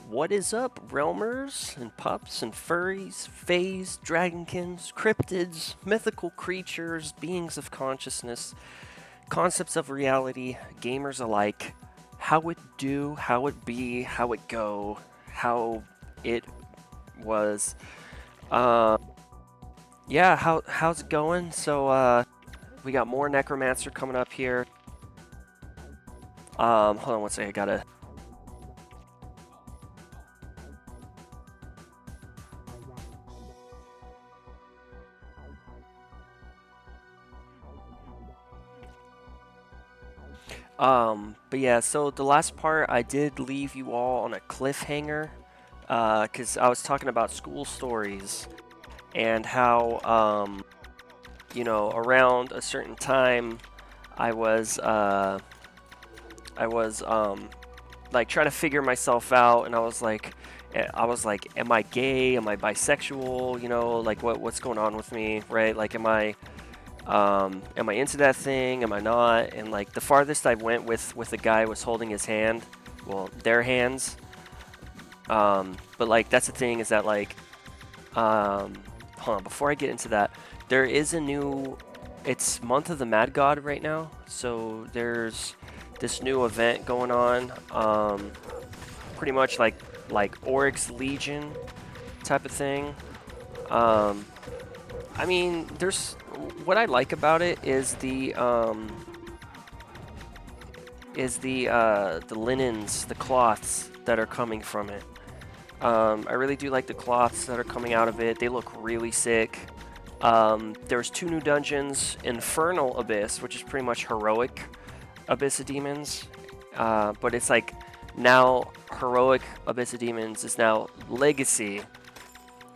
What is up, realmers and pups and furries, fays, dragonkins, cryptids, mythical creatures, beings of consciousness, concepts of reality, gamers alike? How it do, how it be, how it go, how it was. Uh, yeah, how's it going? We got more Necromancer coming up here. Hold on one second, I gotta. But yeah, so the last part I did leave you all on a cliffhanger, because I was talking about school stories and how, around a certain time, I was, like trying to figure myself out, and I was like, am I gay? Am I bisexual? Like what's going on with me, right? Like, am I into that thing? Am I not? And like the farthest I went with the guy was holding his hand, well, their hands. But like that's the thing is that like, hold on, before I get into that, there is a new, it's Month of the Mad God right now, so there's this new event going on, pretty much like Oryx Legion type of thing. I mean, there's what I like about it is the linens, the cloths that are coming from it. I really do like the cloths that are coming out of it. They look really sick. There's 2 new dungeons: Infernal Abyss, which is pretty much heroic Abyss of Demons, but it's like now heroic Abyss of Demons is now Legacy.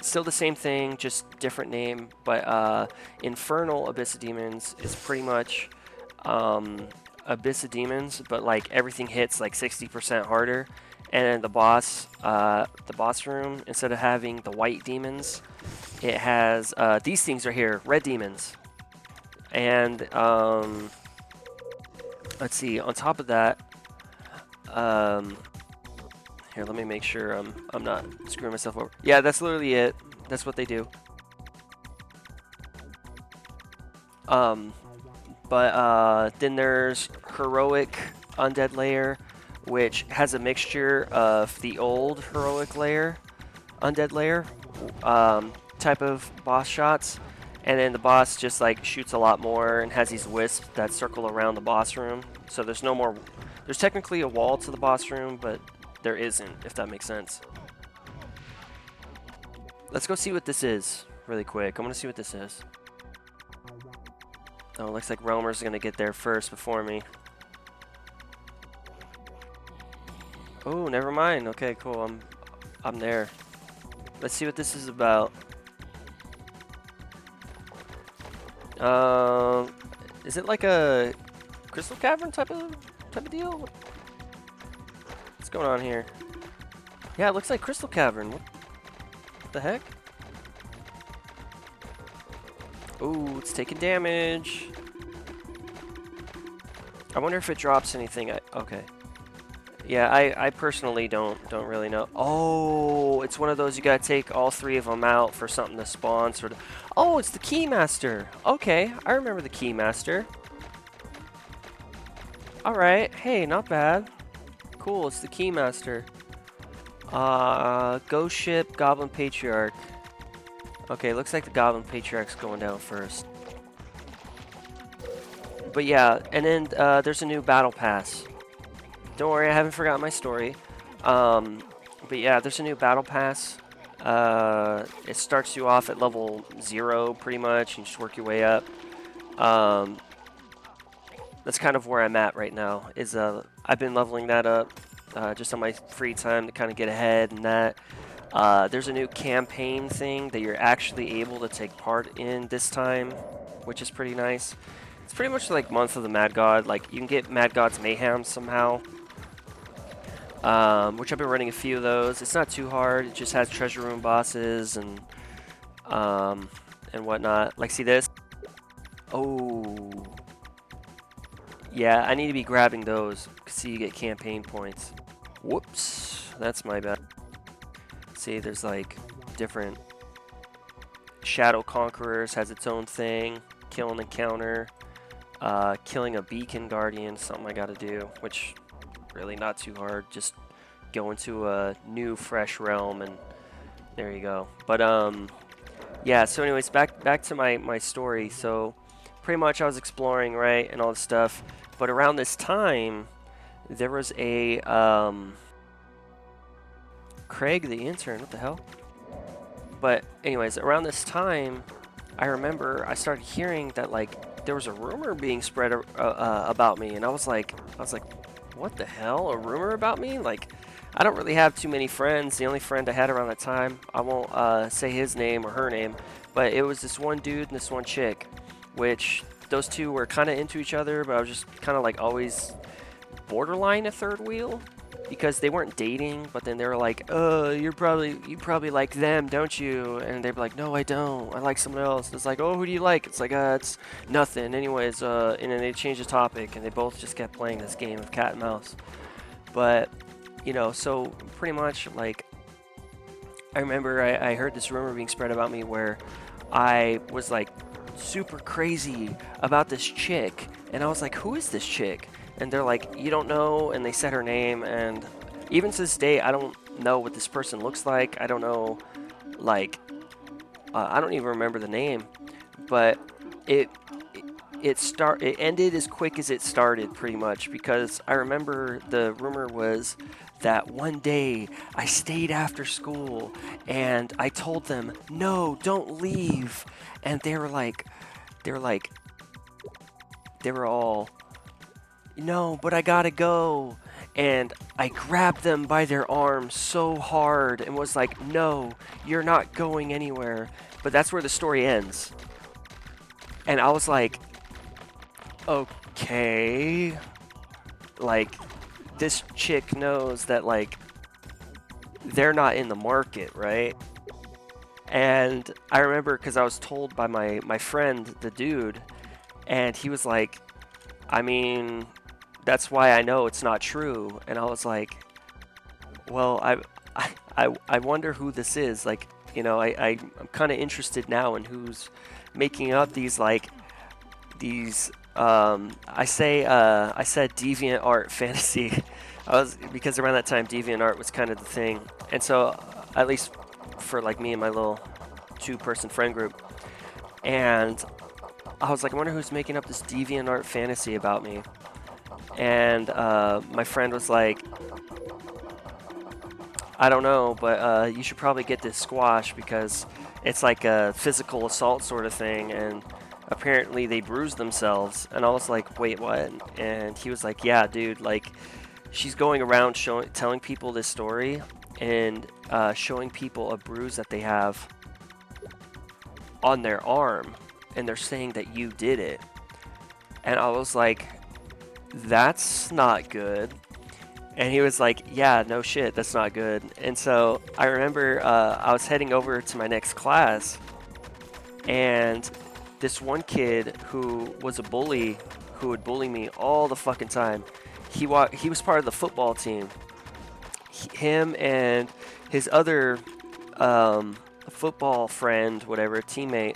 Still the same thing, just different name, but Infernal Abyss of Demons is pretty much Abyss of Demons, but like everything hits like 60% harder. And then the boss room, instead of having the white demons, it has these things right here, red demons. And let's see, on top of that, here, let me make sure I'm not screwing myself over. Yeah, that's literally it. That's what they do. Then there's Heroic Undead Layer, which has a mixture of the old Heroic Layer, Undead Layer, type of boss shots, and then the boss just like shoots a lot more and has these wisps that circle around the boss room. So there's no more. There's technically a wall to the boss room, but there isn't, if that makes sense. Let's go see what this is really quick. I want to see what this is. Oh, looks like Roamer's gonna get there first before me. Oh, never mind. Okay, cool. I'm there. Let's see what this is about. Is it like a crystal cavern type of deal? What's going on here? Yeah, it looks like crystal cavern. What the heck? Ooh, it's taking damage. I wonder if it drops anything. Okay. Yeah, I personally don't really know. Oh, it's one of those you gotta take all 3 of them out for something to spawn, sort of. Oh, it's the Keymaster. Okay, I remember the Keymaster. All right. Hey, not bad. Cool. It's the Keymaster. Ghost Ship, Goblin Patriarch. Okay, looks like the Goblin Patriarch's going down first. But yeah, and then there's a new battle pass. Don't worry, I haven't forgotten my story. But yeah, there's a new battle pass. It starts you off at level 0 pretty much, and you just work your way up. That's kind of where I'm at right now. I've been leveling that up just on my free time to kind of get ahead and that. There's a new campaign thing that you're actually able to take part in this time, which is pretty nice. It's pretty much like Month of the Mad God. Like, you can get Mad God's Mayhem somehow, which I've been running a few of those. It's not too hard. It just has treasure room bosses and whatnot. Like, see this? Oh, yeah, I need to be grabbing those. See, you get campaign points. Whoops. that's my bad. See, there's like different Shadow Conquerors has its own thing. Kill an encounter. Killing a beacon guardian, something I gotta do, which really not too hard. Just go into a new fresh realm and there you go. But yeah, so anyways, back to my story. So pretty much I was exploring, right, and all this stuff. But around this time, there was a Craig the intern, what the hell? But anyways, around this time, I remember I started hearing that like there was a rumor being spread about me, and I was like, what the hell? A rumor about me? Like, I don't really have too many friends. The only friend I had around that time, I won't say his name or her name, but it was this one dude and this one chick, which those two were kind of into each other, but I was just kind of like always borderline a third wheel. Because they weren't dating, but then they were like, "Oh, you probably like them, don't you?" And they'd be like, "No, I don't. I like someone else." And it's like, "Oh, who do you like?" It's like, it's nothing. Anyways, and then they changed the topic, and they both just kept playing this game of cat and mouse. But, you know, so pretty much, like, I remember I heard this rumor being spread about me where I was like super crazy about this chick, and I was like, "Who is this chick?" And they're like, "You don't know," and they said her name, and even to this day, I don't know what this person looks like. I don't know, like, I don't even remember the name, but it ended as quick as it started, pretty much, because I remember the rumor was that one day I stayed after school, and I told them, "No, don't leave," and they were all, "No, but I gotta go." And I grabbed them by their arms so hard and was like, "No, you're not going anywhere." But that's where the story ends. And I was like, okay. Like, this chick knows that, like, they're not in the market, right? And I remember because I was told by my friend, the dude, and he was like, "I mean, that's why I know it's not true." And I was like, well, I wonder who this is. Like, you know, I'm kind of interested now in who's making up these, like, these, I said deviant art fantasy. Because around that time, deviant art was kind of the thing. And so, at least for, like, me and my little 2-person friend group. And I was like, I wonder who's making up this deviant art fantasy about me. And my friend was like, "I don't know, but you should probably get this squash because it's like a physical assault sort of thing, and apparently they bruised themselves." And I was like, "Wait, what?" And he was like, "Yeah, dude, like, she's going around telling people this story and showing people a bruise that they have on their arm, and they're saying that you did it." And I was like, "That's not good." And he was like, "Yeah, no shit, that's not good." And so I remember I was heading over to my next class, and this one kid who was a bully, who would bully me all the fucking time, he was part of the football team. Him and his other football friend, whatever, teammate,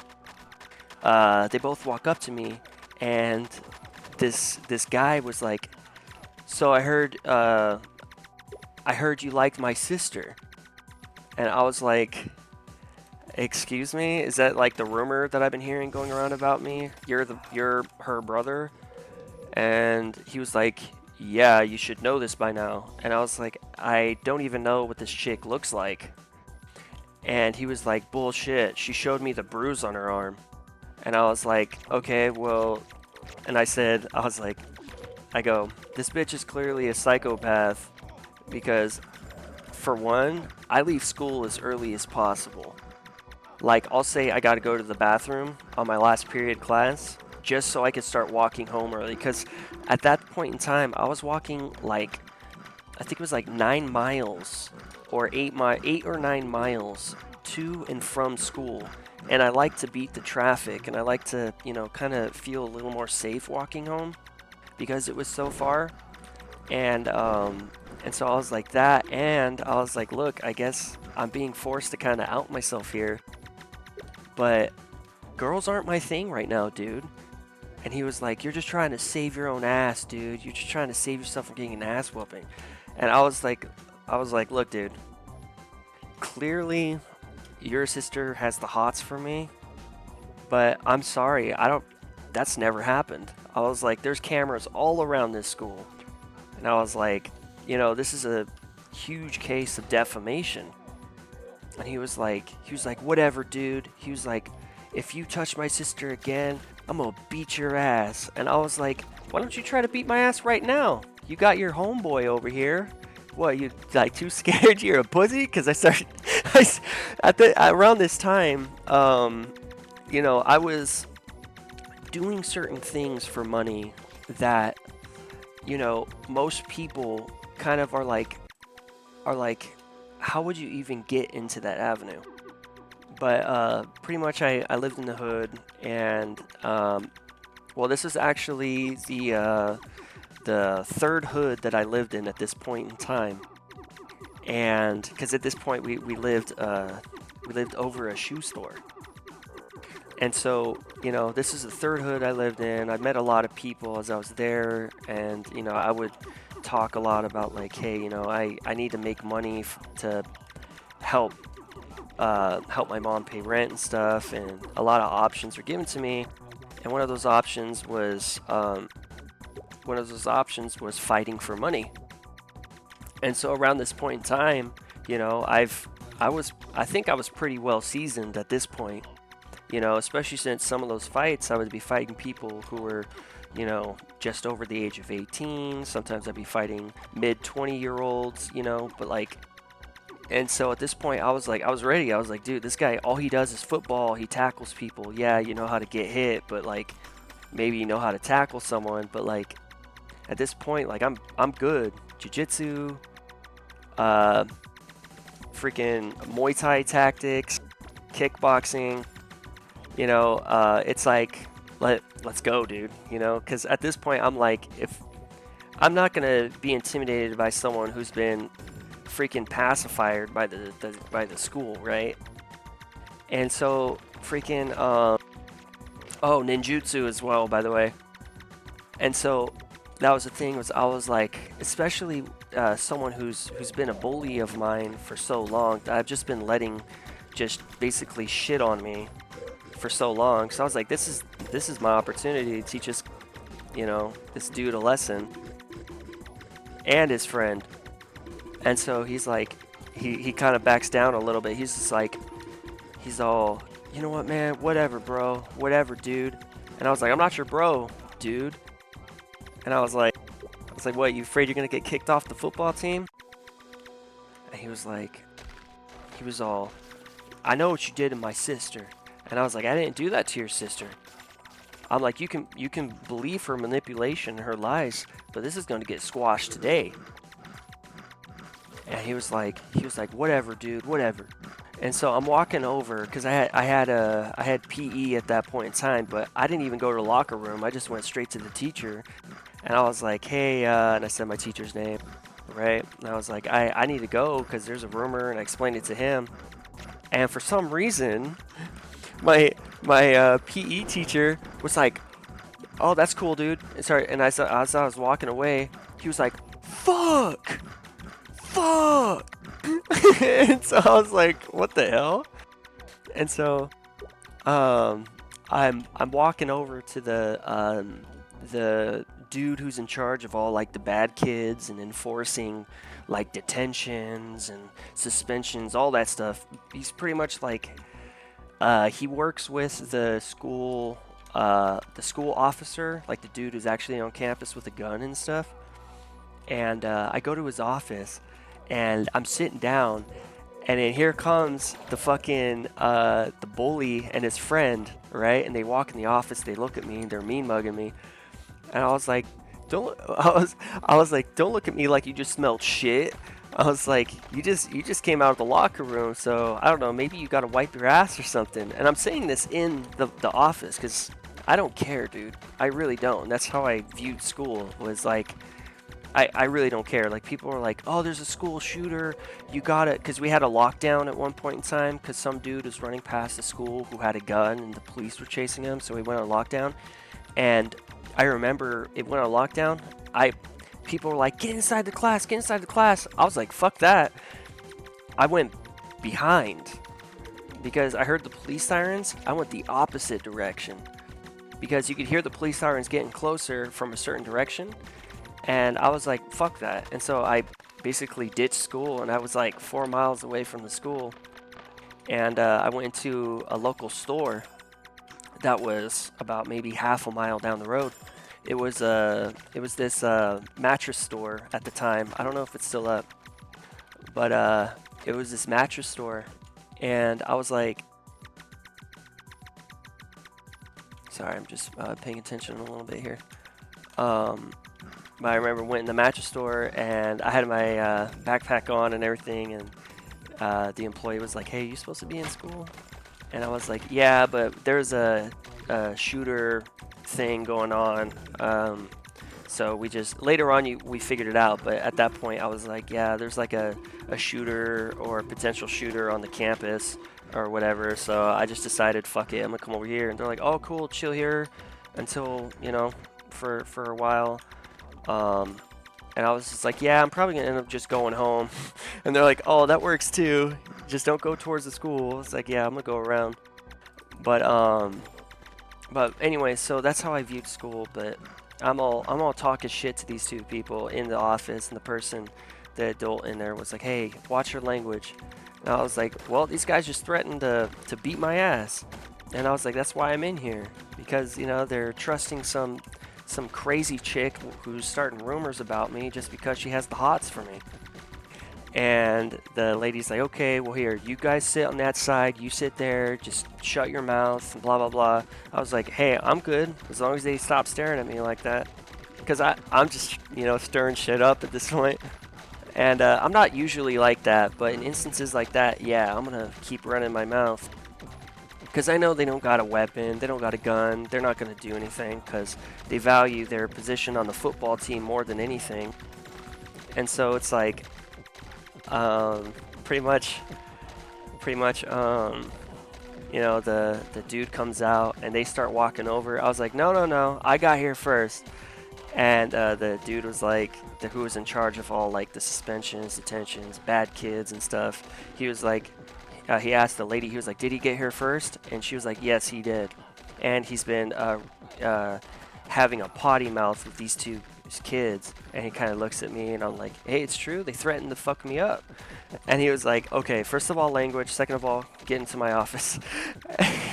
they both walk up to me, and this guy was like, "So I heard you liked my sister." And I was like, "Excuse me? Is that like the rumor that I've been hearing going around about me? You're her brother?" And he was like, "Yeah, you should know this by now." And I was like, "I don't even know what this chick looks like." And he was like, "Bullshit, she showed me the bruise on her arm." And I was like, "Okay, well," and I go, "This bitch is clearly a psychopath because, for one, I leave school as early as possible. Like, I'll say I gotta go to the bathroom on my last period class just so I could start walking home early." Because at that point in time, I was walking, like, I think it was like 9 miles or 8 or 9 miles to and from school. And I like to beat the traffic, and I like to, you know, kind of feel a little more safe walking home because it was so far. And And so I was like that, and I was like, look, I guess I'm being forced to kind of out myself here, but girls aren't my thing right now, dude. And he was like, you're just trying to save your own ass, dude. You're just trying to save yourself from getting an ass whooping. And I was like, look, dude, clearly your sister has the hots for me, but I'm sorry, that's never happened. I was like, there's cameras all around this school. And I was like, you know, this is a huge case of defamation. And he was like, whatever, dude. He was like, if you touch my sister again, I'm gonna beat your ass. And I was like, why don't you try to beat my ass right now? You got your homeboy over here. What, you like too scared you're a pussy? Because I started, around this time, you know, I was doing certain things for money that, you know, most people kind of are like, how would you even get into that avenue? But pretty much I lived in the hood, and well, this is actually the third hood that I lived in at this point in time. And because at this point we lived over a shoe store. And so, you know, this is the third hood I lived in. I met a lot of people as I was there, and, you know, I would talk a lot about like, hey, you know, I need to make money to help my mom pay rent and stuff, and a lot of options were given to me. And one of those options was fighting for money. And so around this point in time, you know, I think I was pretty well seasoned at this point. You know, especially since some of those fights, I would be fighting people who were, you know, just over the age of 18. Sometimes I'd be fighting mid-20-year-olds, you know, but like, and so at this point, I was ready. I was like, dude, this guy, all he does is football. He tackles people. Yeah, you know how to get hit, but like, maybe you know how to tackle someone. But like, at this point, like, I'm good. Jiu-jitsu, freaking Muay Thai tactics, kickboxing. You know, it's like, let's go, dude, you know, because at this point, I'm like, if I'm not going to be intimidated by someone who's been freaking pacified by the school, right? And so, freaking, oh, ninjutsu as well, by the way. And so, that was the thing, I was like, especially someone who's been a bully of mine for so long, I've just been letting just basically shit on me for so long. So I was like, this is my opportunity to teach this, you know, this dude a lesson, and his friend. And so he's like, he kind of backs down a little bit. He's just like, he's all, you know what, man, whatever, bro, whatever, dude. And I was like, I'm not your bro, dude. And I was like, what, you afraid you're gonna get kicked off the football team? And he was all, I know what you did to my sister. And I was like, I didn't do that to your sister. I'm like, you can believe her manipulation, her lies, but this is going to get squashed today. And he was like, whatever, dude, whatever. And so I'm walking over because I had PE at that point in time, but I didn't even go to the locker room. I just went straight to the teacher, and I was like, hey, and I said my teacher's name, right? And I was like, I need to go because there's a rumor, and I explained it to him. And for some reason, my PE teacher was like, oh, that's cool, dude. Sorry. And as I was walking away, he was like, fuck. And so I was like, what the hell? And so I'm walking over to the dude who's in charge of all like the bad kids and enforcing like detentions and suspensions, all that stuff. He's pretty much like, he works with the school officer, like the dude who's actually on campus with a gun and stuff. And I go to his office, and I'm sitting down, and then here comes the fucking the bully and his friend, right? And they walk in the office, they look at me, and they're mean mugging me. And I was like, don't look at me like you just smelled shit. I was like, you just came out of the locker room, so I don't know, maybe you gotta wipe your ass or something. And I'm saying this in the office because I don't care, dude. I really don't. That's how I viewed school, was like, I really don't care. Like, people are like, oh, there's a school shooter, you got it, because we had a lockdown at one point in time because some dude was running past the school who had a gun and the police were chasing him, so we went on lockdown. And I remember it went on lockdown. People were like, get inside the class, get inside the class. I was like, fuck that. I went behind because I heard the police sirens. I went the opposite direction because you could hear the police sirens getting closer from a certain direction. And I was like, fuck that. And so I basically ditched school, and I was like 4 miles away from the school. And I went into a local store that was about maybe half a mile down the road. It was this mattress store at the time. I don't know if it's still up, but it was this mattress store, and I was like, sorry, I'm just paying attention a little bit here. But I remember went in the mattress store, and I had my backpack on and everything, and the employee was like, hey, you supposed to be in school? And I was like, yeah, but there's a shooter thing going on. So we just, later on, we figured it out. But at that point, I was like, yeah, there's like a shooter or a potential shooter on the campus or whatever. So I just decided, fuck it, I'm going to come over here. And they're like, oh, cool, chill here until, for a while. And I was just like, yeah, I'm probably going to end up just going home. And they're like, oh, that works too. Just don't go towards the school. It's like, yeah, I'm going to go around. But anyway, so that's how I viewed school. But I'm all talking shit to these two people in the office, and the adult in there was like, hey, watch your language. And I was like, well, these guys just threatened to beat my ass. And I was like, that's why I'm in here. Because, they're trusting some crazy chick who's starting rumors about me just because she has the hots for me. And the lady's like, okay, well, here, you guys sit on that side, you sit there, just shut your mouth, blah, blah, blah. I was like, hey, I'm good, as long as they stop staring at me like that. Because I'm just, stirring shit up at this point. And I'm not usually like that, but in instances like that, yeah, I'm going to keep running my mouth. Because I know they don't got a weapon, they don't got a gun, they're not going to do anything because they value their position on the football team more than anything. And so it's like, pretty much, the dude comes out and they start walking over. I was like, no, I got here first. And the dude was like, who was in charge of all like the suspensions, detentions, bad kids and stuff. He was like, he asked the lady, he was like, did he get here first? And she was like, yes, he did. And he's been having a potty mouth with these two kids. And he kind of looks at me, and I'm like, hey, it's true, they threatened to fuck me up. And he was like, okay, first of all, language, second of all, get into my office.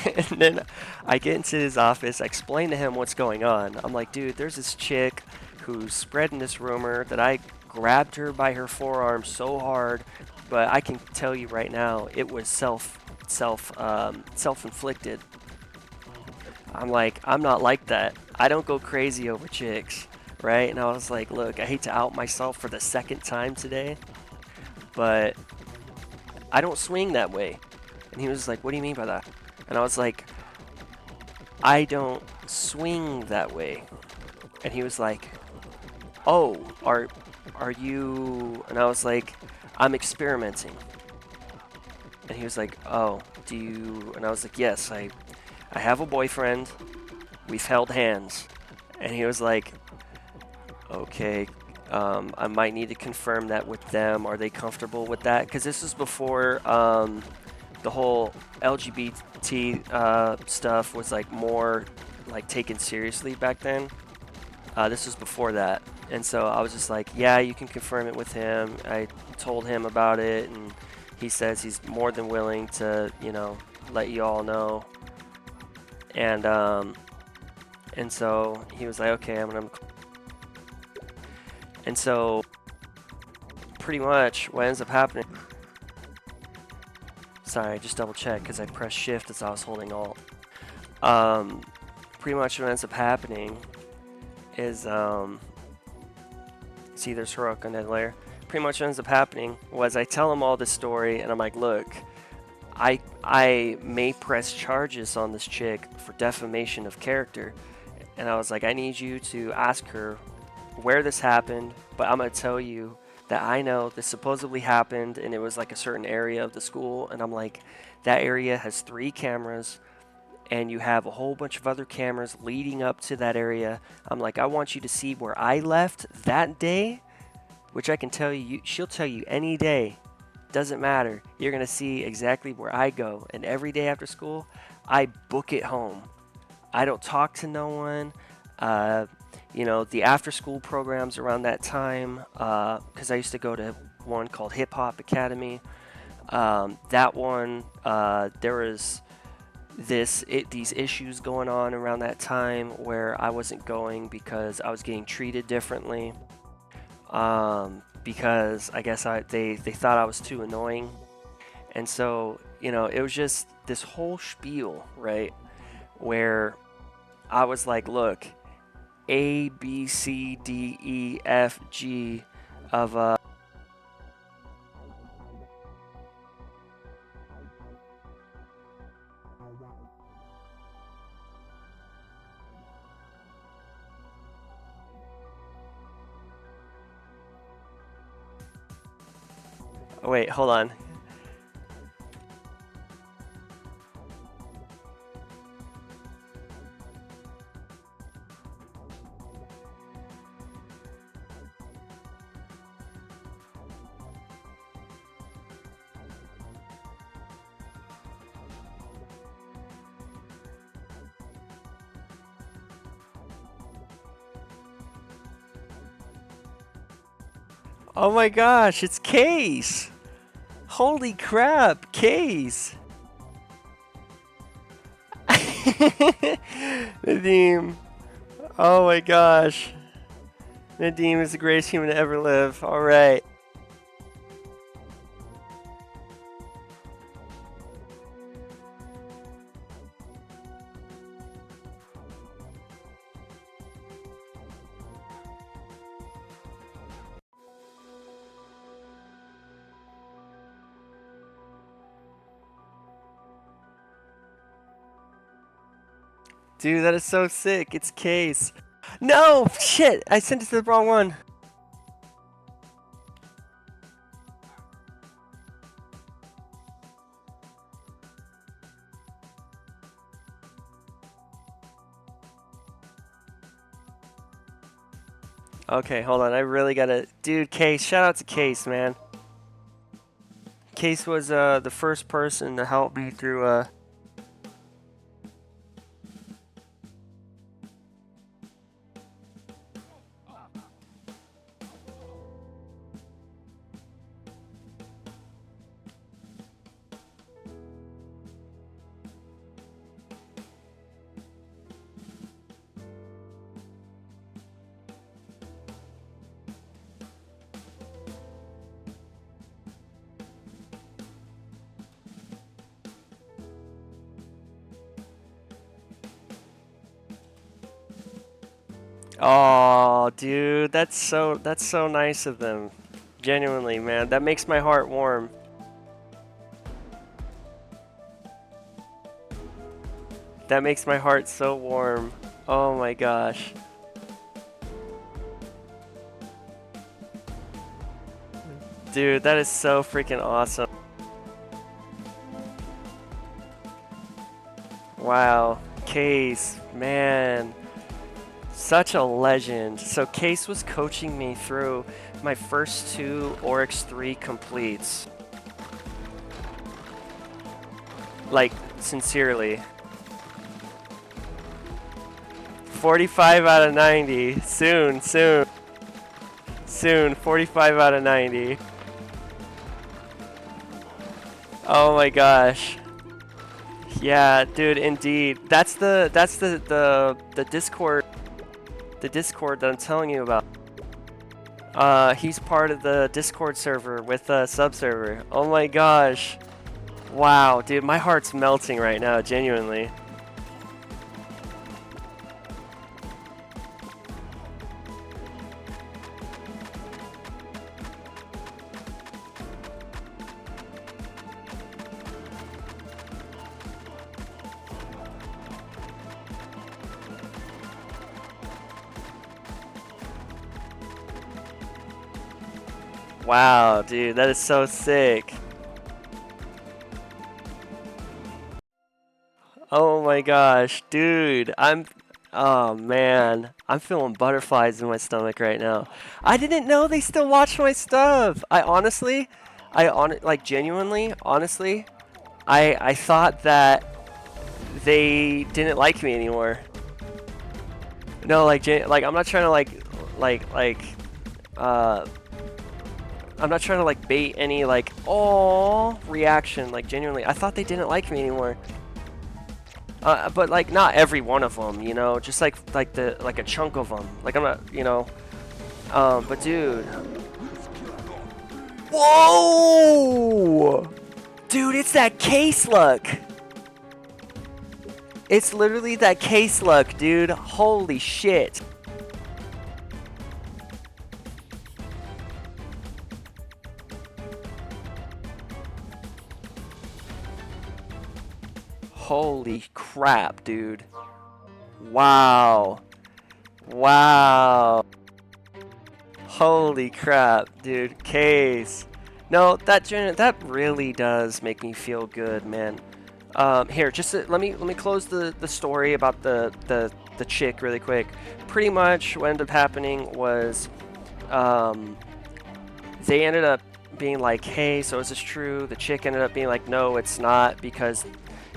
And then I get into his office, I explain to him what's going on. I'm like, dude, there's this chick who's spreading this rumor that I grabbed her by her forearm so hard, but I can tell you right now, it was self-inflicted. I'm like, I'm not like that. I don't go crazy over chicks, right? And I was like, look, I hate to out myself for the second time today, but I don't swing that way. And he was like, what do you mean by that? And I was like, I don't swing that way. And he was like, oh, are you? And I was like, I'm experimenting. And he was like, oh, do you? And I was like, yes, I have a boyfriend. We've held hands. And he was like, okay, I might need to confirm that with them. Are they comfortable with that? Because this was before the whole LGBT stuff was like more like taken seriously back then. This was before that. And so I was just like, yeah, you can confirm it with him. I told him about it, and he says he's more than willing to, let you all know. And so he was like, okay, I'm gonna. And so pretty much what ends up happening. Sorry, I just double checked because I pressed shift as I was holding alt. Pretty much what ends up happening is see, there's Heroic on that layer. Pretty much what ends up happening was I tell him all this story, and I'm like, look, I may press charges on this chick for defamation of character. And I was like, I need you to ask her where this happened, but I'm going to tell you that I know this supposedly happened and it was like a certain area of the school. And I'm like, that area has 3 cameras and you have a whole bunch of other cameras leading up to that area. I'm like, I want you to see where I left that day, which I can tell you, she'll tell you any day. Doesn't matter. You're going to see exactly where I go. And every day after school, I book it home. I don't talk to no one. You know, the after school programs around that time, because I used to go to one called Hip Hop Academy. That one, there was these issues going on around that time where I wasn't going because I was getting treated differently. Because I guess they thought I was too annoying. And so, you know, it was just this whole spiel, right? Where I was like, look, A, B, C, D, E, F, G of oh, wait, hold on. Oh my gosh, it's Kayse! Holy crap, Kayse! Nadim. Oh my gosh. Nadim is the greatest human to ever live. Alright. Dude, that is so sick. It's Kayse. No! Shit! I sent it to the wrong one. Okay, hold on. I really gotta... Dude, Kayse. Shout out to Kayse, man. Kayse was the first person to help me through... Oh, dude, that's so nice of them. Genuinely, man. That makes my heart warm. That makes my heart so warm. Oh my gosh. Dude, that is so freaking awesome. Wow. Kayse, man. Such a legend. So Kayse was coaching me through my first 2 Oryx 3 completes. Like, sincerely. 45 out of 90. Soon, soon. Soon, 45 out of 90. Oh my gosh. Yeah, dude, indeed. That's the Discord. The Discord that I'm telling you about. He's part of the Discord server with the sub-server. Oh my gosh. Wow, dude, my heart's melting right now, genuinely. Wow, dude, that is so sick. Oh my gosh, dude, oh man, I'm feeling butterflies in my stomach right now. I didn't know they still watch my stuff. Like genuinely, honestly, I thought that they didn't like me anymore. No, like I'm not trying to uh, I'm not trying to like bait any like oh reaction. Like genuinely, I thought they didn't like me anymore. But like not every one of them, you know, just like a chunk of them. Like I'm not, you know. But dude, whoa, dude, it's that Kayse luck. It's literally that Kayse luck, dude. Holy shit. Holy crap, dude. Wow. Wow. Holy crap, dude. Kayse. No, that really does make me feel good, man. Here, just let me close the story about the chick really quick. Pretty much what ended up happening was they ended up being like, hey, so is this true? The chick ended up being like, no, it's not, because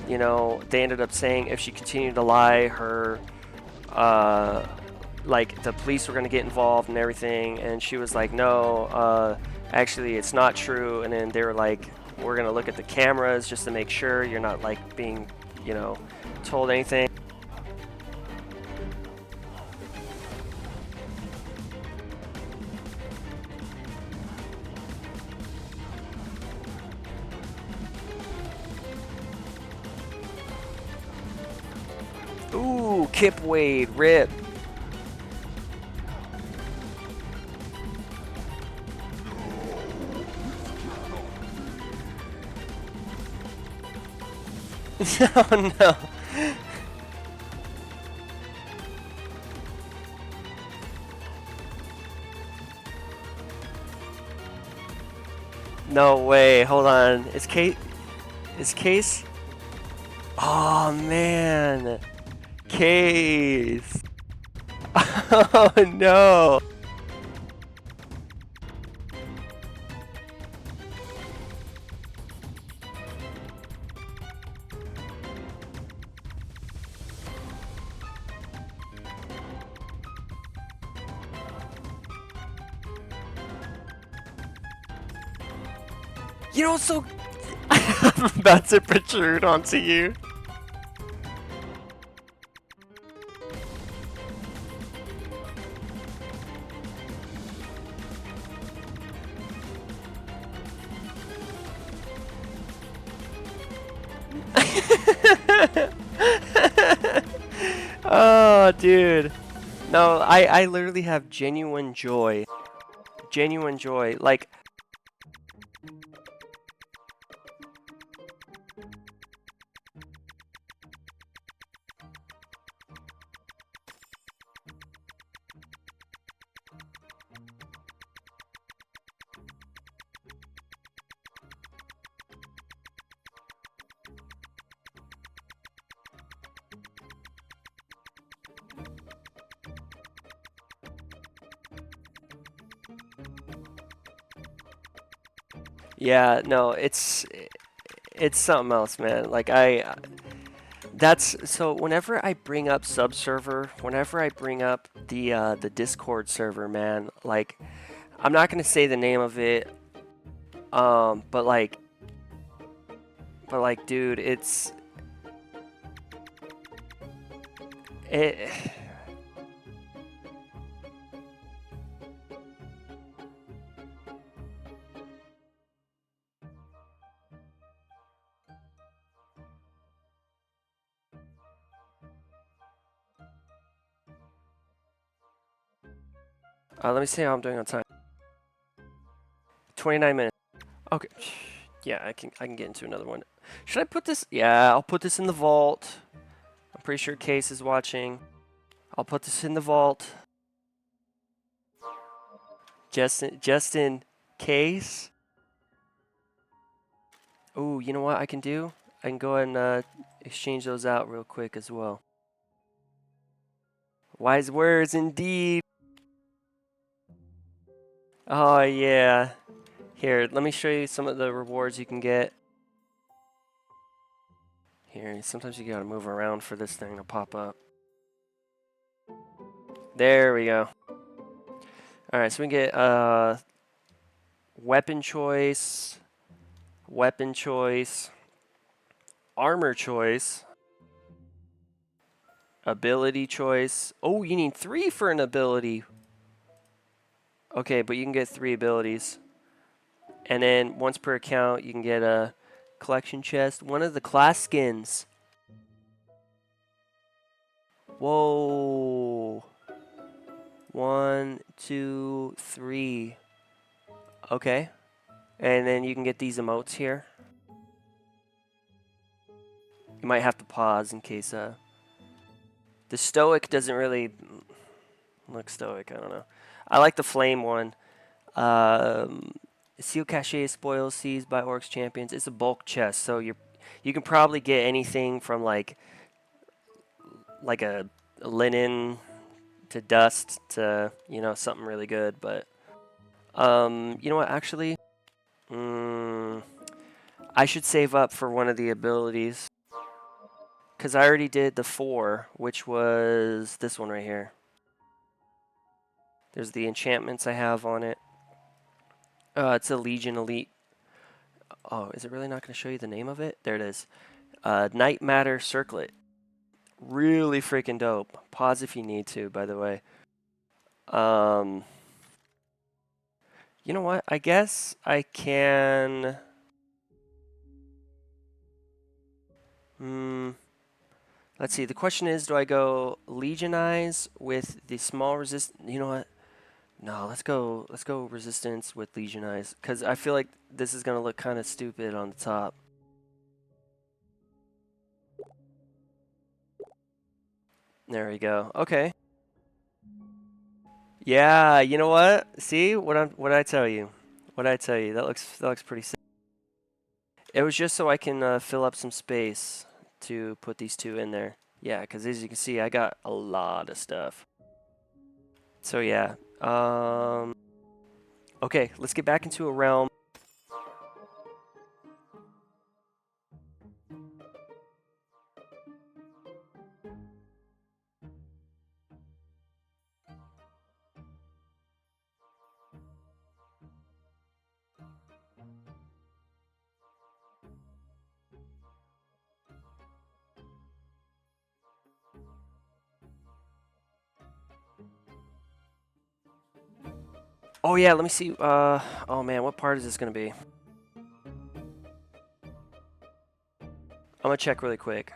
you know, they ended up saying if she continued to lie, her, like, the police were going to get involved and everything. And she was like, no, actually, it's not true. And then they were like, we're going to look at the cameras just to make sure you're not, like, being, you know, told anything. Ooh, Kip Wade, rip. Oh no. No way, hold on. Is Kayse? Oh man. Kayse. Oh no. You know, so I'm about to protrude onto you. Oh, dude. No, I literally have genuine joy. Genuine joy. Like, yeah, no, it's something else, man. Like that's so whenever I bring up subserver, whenever I bring up the Discord server, man, like I'm not gonna say the name of it, but like, dude, it. Let me see how I'm doing on time. 29 minutes. Okay. Yeah, I can get into another one. Should I put this? Yeah, I'll put this in the vault. I'm pretty sure Kayse is watching. I'll put this in the vault. Justin, Kayse. Ooh, you know what I can do? I can go ahead and exchange those out real quick as well. Wise words indeed. Oh yeah. Here, let me show you some of the rewards you can get. Here, sometimes you gotta move around for this thing to pop up. There we go. Alright, so we can get weapon choice, armor choice, ability choice. Oh, you need 3 for an ability. Okay, but you can get 3 abilities. And then once per account, you can get a collection chest. One of the class skins. Whoa. 1, 2, 3. Okay. And then you can get these emotes here. You might have to pause in case the stoic doesn't really look stoic. I don't know. I like the flame one. Seal cache spoils seized by orcs champions. It's a bulk chest, so you can probably get anything from like a linen to dust to, you know, something really good. But you know what? Actually, I should save up for one of the abilities because I already did the 4, which was this one right here. There's the enchantments I have on it. It's a Legion Elite. Oh, is it really not going to show you the name of it? There it is. Night Matter Circlet. Really freaking dope. Pause if you need to, by the way. You know what? I guess I can... Let's see. The question is, do I go Legionize with the small resist... You know what? No, let's go Resistance with Legionize. Because I feel like this is going to look kind of stupid on the top. There we go. Okay. Yeah, you know what? See what I tell you? What I tell you? That looks pretty sick. It was just so I can fill up some space to put these 2 in there. Yeah, because as you can see, I got a lot of stuff. So yeah. Okay, let's get back into a realm. Oh yeah, let me see. Oh man, what part is this gonna be? I'm gonna check really quick.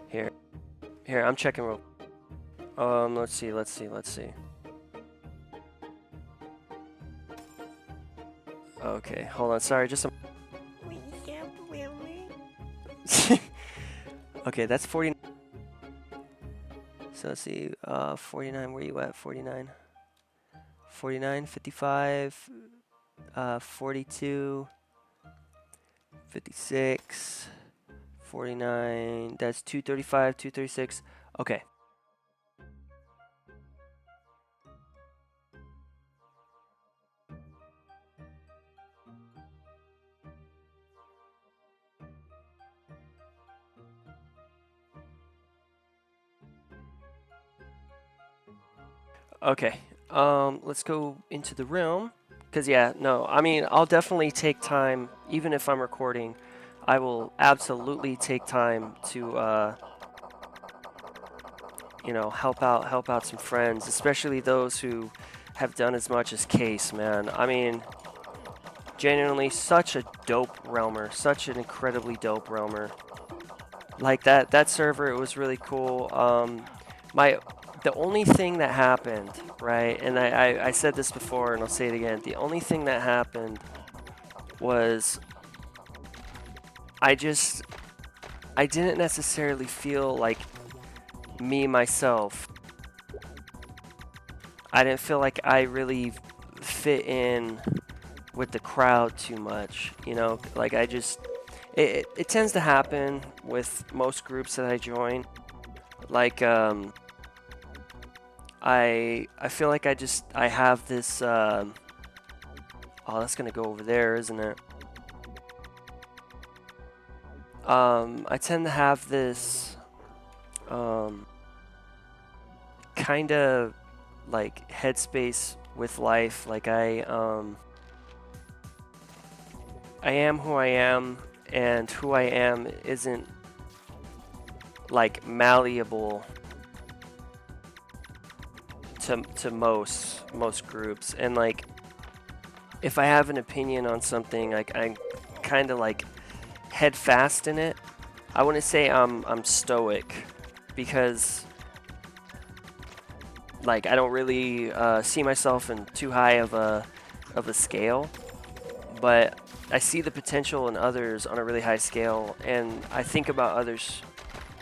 Here, I'm checking real. Let's see. Okay, hold on. Sorry, just some. Okay, that's 49. So let's see. 49. Where you at? 49. 49, 55, 42, 56, 49. That's 235, 236. Okay. Okay. Let's go into the room. Because, yeah, no, I mean, I'll definitely take time, even if I'm recording, I will absolutely take time to, you know, help out some friends, especially those who have done as much as Kayse, man. I mean, genuinely such a dope realmer, such an incredibly dope realmer. Like that server, it was really cool. The only thing that happened, right, and I said this before and I'll say it again, the only thing that happened was I just I didn't necessarily feel like me myself. I didn't feel like I really fit in with the crowd too much, you know, like I just, it tends to happen with most groups that I join. Like, I feel like I have this, oh, that's gonna go over there, isn't it? I tend to have this, kind of like headspace with life. Like I am who I am, and who I am isn't like malleable to most groups. And like if I have an opinion on something, like I'm kind of like head fast in it. I wouldn't say I'm stoic, because like I don't really see myself in too high of a scale, but I see the potential in others on a really high scale, and I think about others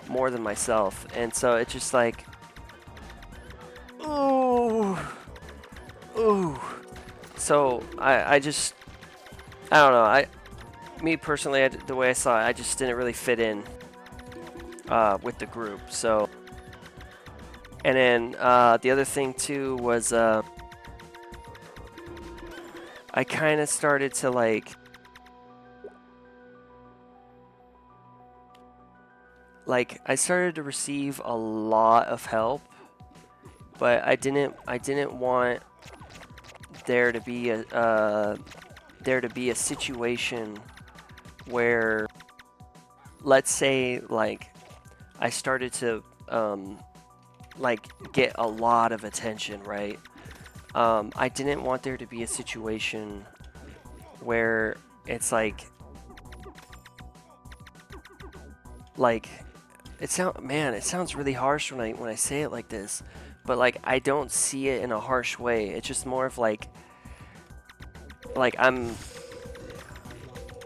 more than myself. And so it's just like, ooh, ooh. So I just, I don't know. Me personally, the way I saw it, I just didn't really fit in with the group. So, and then the other thing too was I kind of started to like I started to receive a lot of help, but I didn't want there to be a situation where, let's say, like I started to like get a lot of attention, right? I didn't want there to be a situation where it's like it sounds really harsh when I say it like this, but like I don't see it in a harsh way. It's just more of like I'm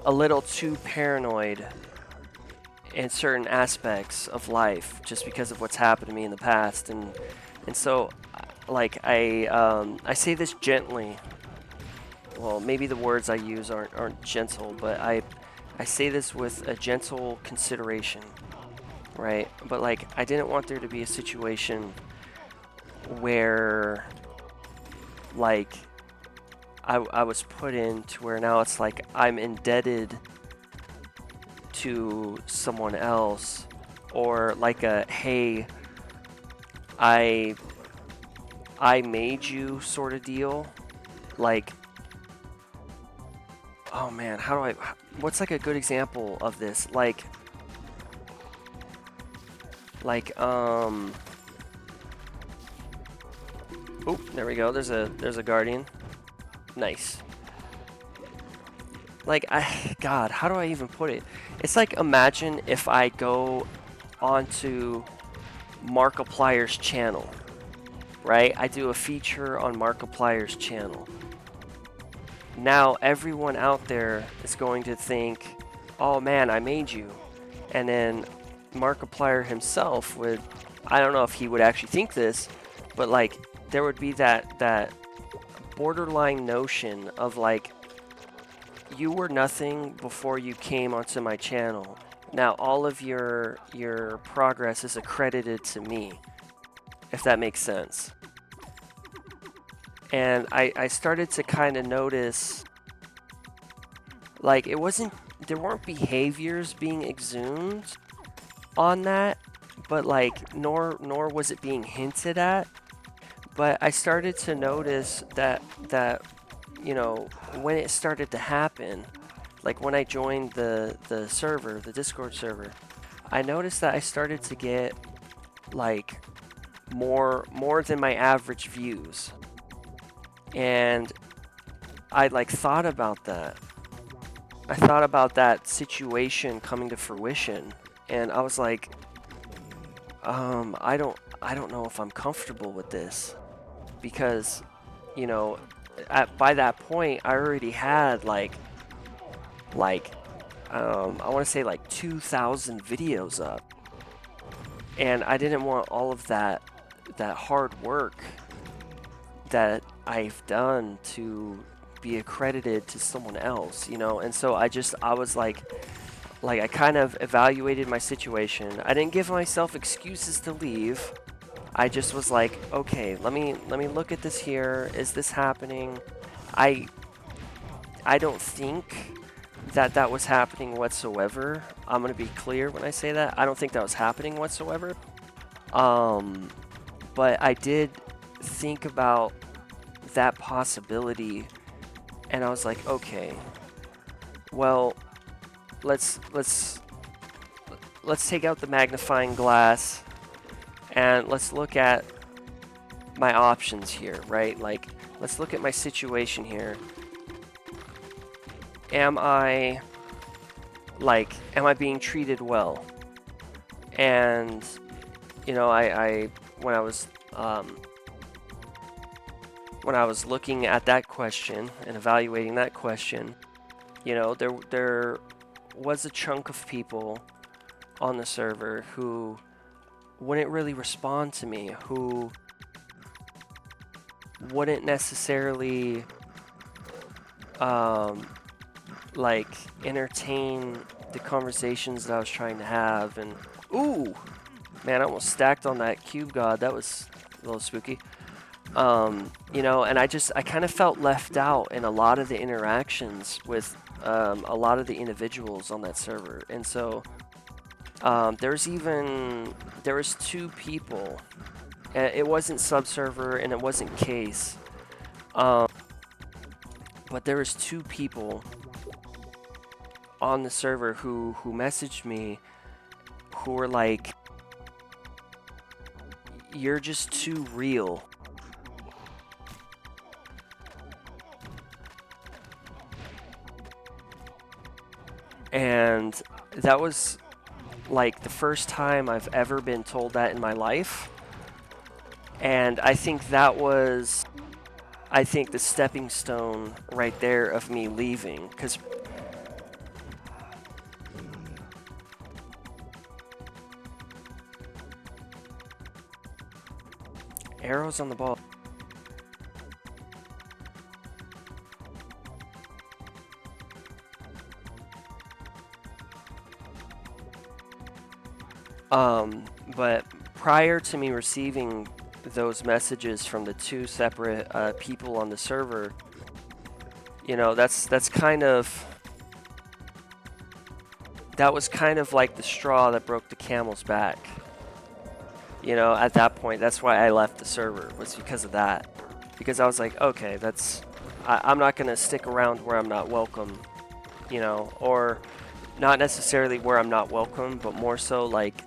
a little too paranoid in certain aspects of life just because of what's happened to me in the past, and so like I say this gently. Well, maybe the words I use aren't gentle, but I say this with a gentle consideration, right? But like I didn't want there to be a situation where like I was put in to where now it's like I'm indebted to someone else, or like a hey, I made you sort of deal. Like, oh man, what's like a good example of this? Like oh, there we go. There's a guardian. Nice. Like God, how do I even put it? It's like, imagine if I go onto Markiplier's channel, right? I do a feature on Markiplier's channel. Now everyone out there is going to think, oh man, I made you. And then Markiplier himself would, I don't know if he would actually think this, but like there would be that borderline notion of like, you were nothing before you came onto my channel. Now all of your progress is accredited to me, if that makes sense. And I started to kind of notice, like there weren't behaviors being exhumed on that, but like nor was it being hinted at. But I started to notice that you know, when it started to happen, like when I joined the server, the Discord server, I noticed that I started to get like more than my average views. And I like thought about that. I thought about that situation coming to fruition, and I was like, I don't know if I'm comfortable with this, because, you know, by that point I already had like I want to say like 2,000 videos up, and I didn't want all of that hard work that I've done to be accredited to someone else, you know. And so I was like I kind of evaluated my situation. I didn't give myself excuses to leave. I just was like, okay, let me look at this here. Is this happening? I don't think that was happening whatsoever. I'm gonna be clear when I say that. I don't think that was happening whatsoever. But I did think about that possibility, and I was like, okay, well, let's take out the magnifying glass and let's look at my options here, right? Like, let's look at my situation here. Am I being treated well? And you know, I when I was looking at that question and evaluating that question, you know, there was a chunk of people on the server who wouldn't really respond to me, who wouldn't necessarily like entertain the conversations that I was trying to have. And ooh, man, I almost stacked on that cube god. That was a little spooky. You know, and I kind of felt left out in a lot of the interactions with a lot of the individuals on that server. And so there was 2 people. It wasn't subserver and it wasn't Kayse. But there was 2 people on the server who messaged me who were like, you're just too real. And that was like the first time I've ever been told that in my life. And I think that was, the stepping stone right there of me leaving. Because arrows on the ball. But prior to me receiving those messages from the 2 separate people on the server, you know, that was kind of like the straw that broke the camel's back. You know, at that point, that's why I left the server, was because of that. Because I was like, okay, I'm not gonna stick around where I'm not welcome, you know, or not necessarily where I'm not welcome, but more so like,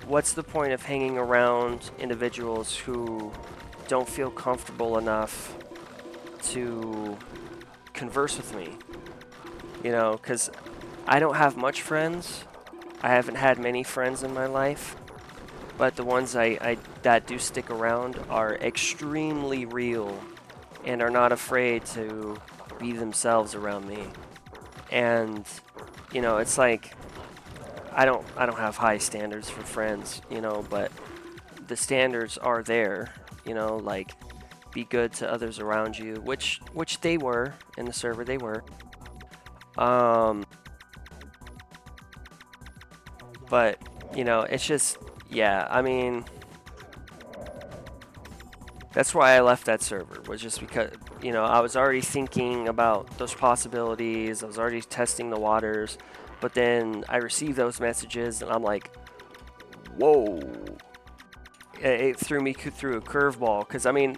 what's the point of hanging around individuals who don't feel comfortable enough to converse with me? You know, because I don't have much friends. I haven't had many friends in my life, but the ones that do stick around are extremely real and are not afraid to be themselves around me. And you know, it's like, I don't have high standards for friends, you know, but the standards are there, you know, like, be good to others around you, which they were in the server, they were. But you know, it's just, yeah, I mean, that's why I left that server, was just because, you know, I was already thinking about those possibilities. I was already testing the waters, but then I received those messages and I'm like, whoa. It threw me through a curveball, because I mean,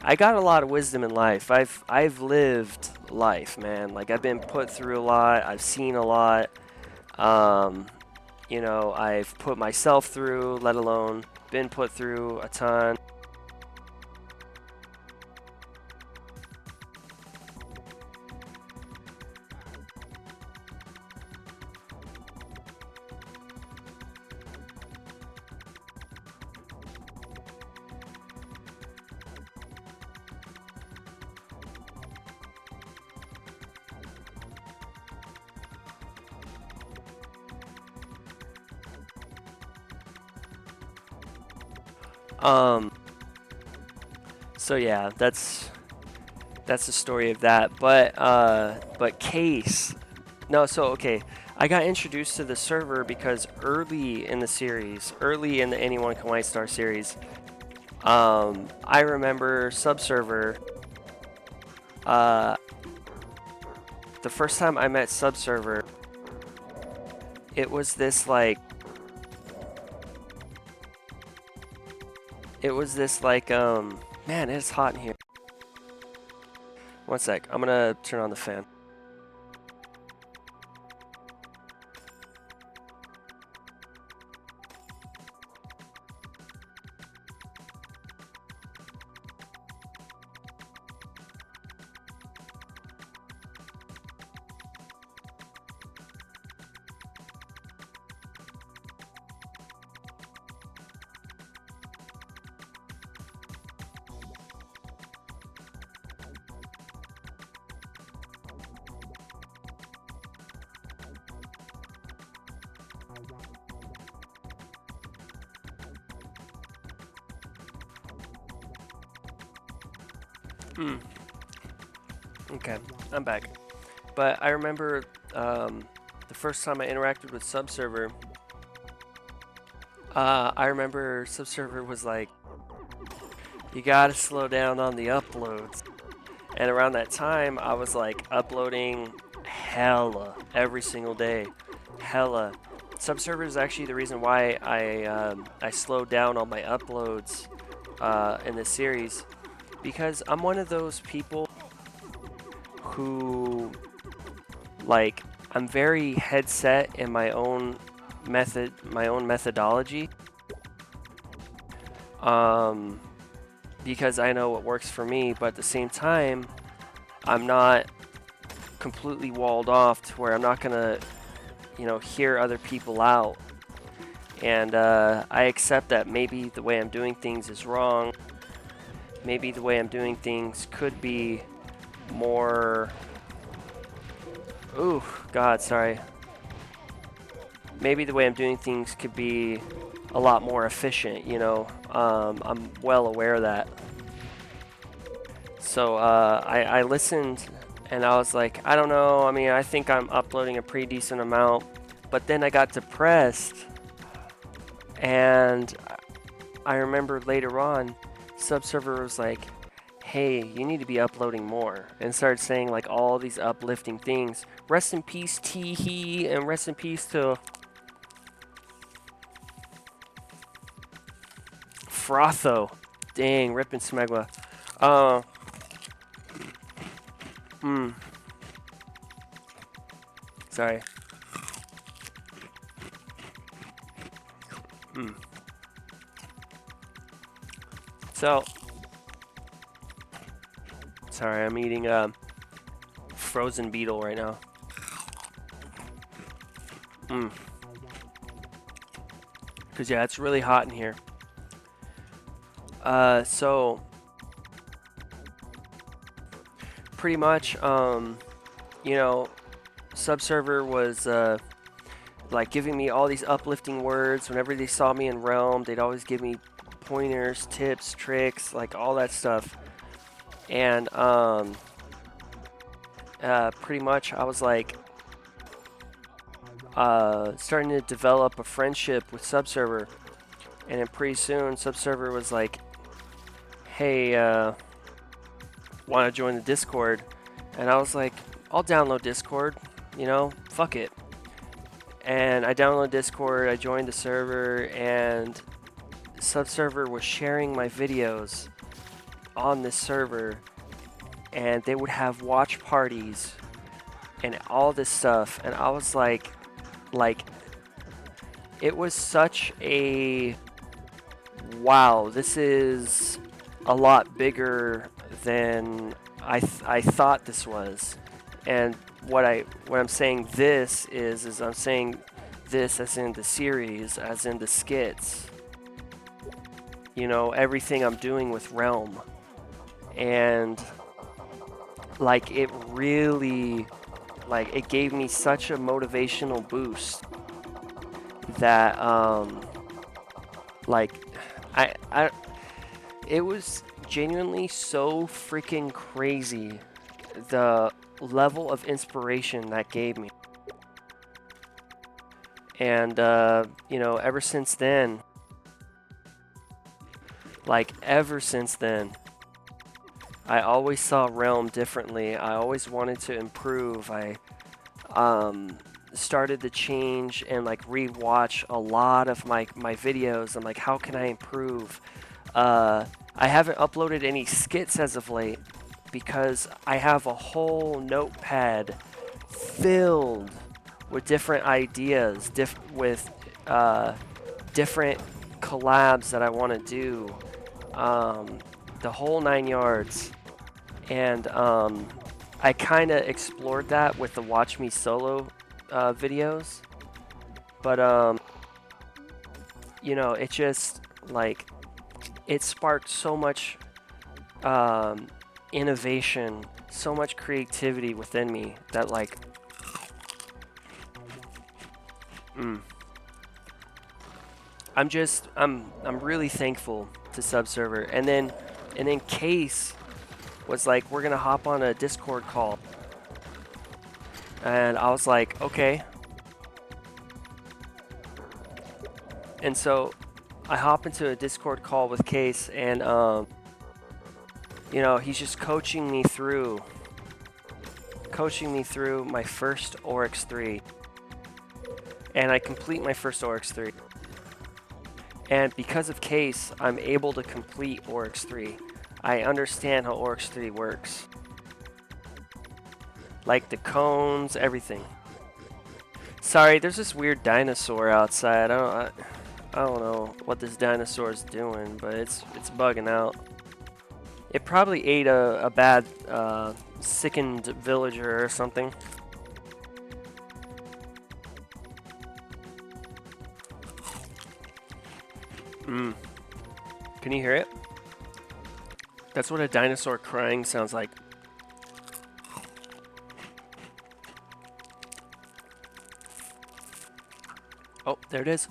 I got a lot of wisdom in life. I've lived life, man. Like, I've been put through a lot. I've seen a lot. You know, I've put myself through, let alone been put through a ton. So yeah, that's the story of that. But Kayse, no. So okay, I got introduced to the server because early in the series, early in the Anyone Can White Star series, I remember Subserver. The first time I met Subserver, it was this like. Man, it's hot in here. One sec, I'm gonna turn on the fan. Okay, I'm back. But I remember the first time I interacted with Subserver, I remember Subserver was like, you gotta slow down on the uploads. And around that time, I was like uploading hella every single day. Hella. Subserver is actually the reason why I slowed down on my uploads in this series, because I'm one of those people who, like, I'm very headset in my own methodology, because I know what works for me, but at the same time, I'm not completely walled off to where I'm not gonna, hear other people out. And I accept that maybe the way I'm doing things is wrong. Maybe the way I'm doing things could be more... Ooh, God, sorry. Maybe the way I'm doing things could be a lot more efficient, I'm well aware of that. So I listened and I was like, I don't know, I mean, I think I'm uploading a pretty decent amount. But then I got depressed, and I remember later on, Subserver was like, hey, you need to be uploading more, and started saying like all these uplifting things. Rest in peace, Teehee, and rest in peace to Frotho. Dang, ripping Smegma. Sorry. So, sorry, I'm eating frozen beetle right now. Cause yeah, it's really hot in here. So pretty much, Subserver was like giving me all these uplifting words. Whenever they saw me in Realm, they'd always give me pointers, tips, tricks, like all that stuff. And pretty much I was like starting to develop a friendship with Subserver. And then pretty soon Subserver was like, hey, want to join the Discord? And I was like, I'll download Discord, fuck it. And I downloaded Discord, I joined the server, and Subserver was sharing my videos on this server, and they would have watch parties and all this stuff, and I was like, it was such a, wow, this is a lot bigger than I thought this was. And what I'm saying this is I'm saying this as in the series, as in the skits, everything I'm doing with Realm. And like it really, like it gave me such a motivational boost that like it was genuinely so freaking crazy, the level of inspiration that gave me. And, you know, ever since then, I always saw Realm differently. I always wanted to improve. I started to change and like rewatch a lot of my videos. I'm like, how can I improve? I haven't uploaded any skits as of late because I have a whole notepad filled with different ideas, with different collabs that I want to do, the whole 9 yards. And I kind of explored that with the Watch Me Solo videos, but you know, it just like it sparked so much innovation, so much creativity within me that like I'm really thankful to Subserver. And then Kayse was like, we're gonna hop on a Discord call, and I was like, okay. And so I hop into a Discord call with Kayse, and you know, he's just coaching me through my first Oryx 3. And I complete my first Oryx 3. And because of Kayse, I'm able to complete Oryx 3. I understand how Oryx 3 works. Like the cones, everything. Sorry, there's this weird dinosaur outside. I don't know what this dinosaur is doing, but it's bugging out. It probably ate a bad sickened villager or something. Can you hear it? That's what a dinosaur crying sounds like. Oh, there it is.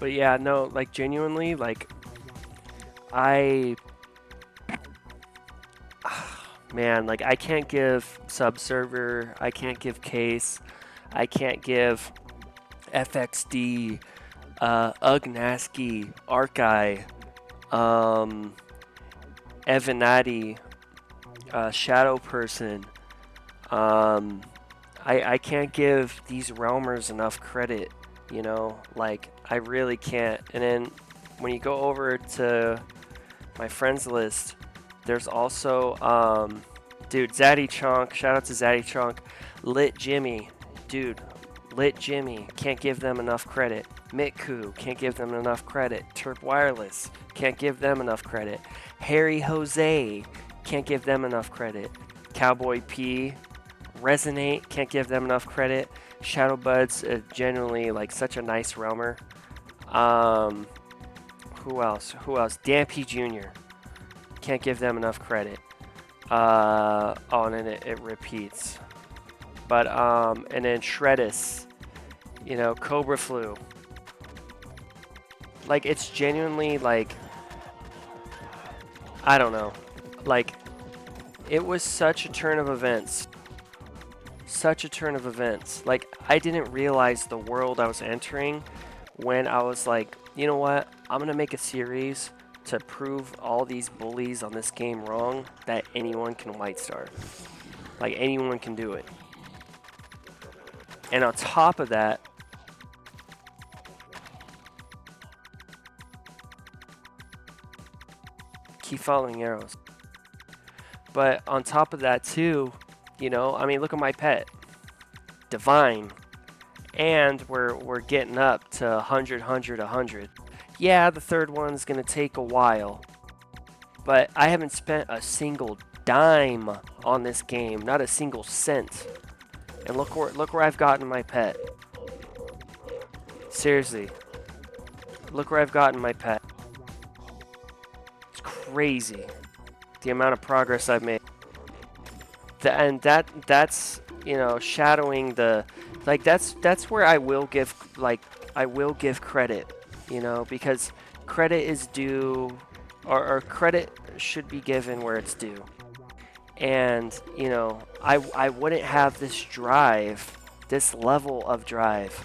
But yeah, no, like genuinely, like man, like I can't give Subserver, I can't give Kayse, I can't give FXD, Ugnaski, Arkai, Evanati, Shadow Person. I can't give these Realmers enough credit, you know, like I really can't. And then when you go over to my friends list, there's also dude, Zaddy Chonk, shout out to Zaddy Chonk, Lit Jimmy, dude, Lit Jimmy, can't give them enough credit. Mitku, can't give them enough credit. Turp Wireless, can't give them enough credit. Harry Jose, can't give them enough credit. Cowboy P, Resonate, can't give them enough credit. Shadowbuds, generally like such a nice realmer. Who else? Dampy Jr. Can't give them enough credit. Oh, and then it repeats. But and then Shreddus, you know, Cobra Flu. Like it's genuinely like, I don't know, like it was such a turn of events. Such a turn of events. Like I didn't realize the world I was entering when I was like, you know what? I'm gonna make a series to prove all these bullies on this game wrong, that anyone can white star. Like anyone can do it. And on top of that, keep following arrows. But on top of that too, you know, I mean, look at my pet, Divine, and we're getting up to 100, 100, 100. Yeah, the third one's gonna take a while, but I haven't spent a single dime on this game, not a single cent. And look where I've gotten my pet. Seriously, look where I've gotten my pet. It's crazy, the amount of progress I've made. And that's, you know, shadowing the, like, that's where I will give credit, you know, because credit is due, or credit should be given where it's due. And, you know, I wouldn't have this drive, this level of drive,